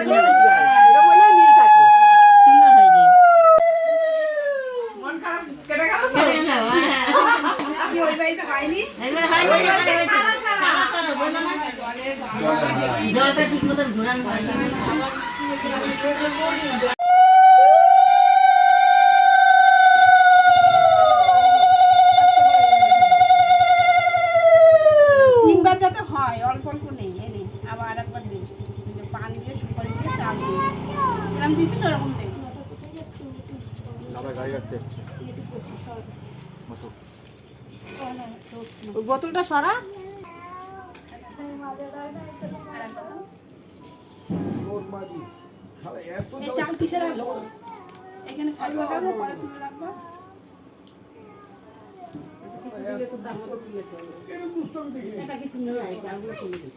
মিল থাকে। সুন্দর হয়েছে। মন খারাপ কেটে গেল তো? কেটে গেল, কি ওই বাড়িতে হয়নি? এবার হয়নি, এবারে হয়েছে। ছাড়া ছাড়া, বললো না? জলটা ঠিক মতন ঘোরানো হয়নি। তিনবার যাতে হয়, অল্প অল্প নেই, এনে আবার একবার দিন পান দিয়ে সুপারি দিয়ে চাল দিন, যেরকম দিয়েছিস ওরকম দেখ। বোতলটা সরা। এই চাল কিসে রাখবো? এখানে ছাড়িয়ে রাখবো, পরে তুলে রাখবো। এটা কিছু নেই, চালগুলো তুলে দিই।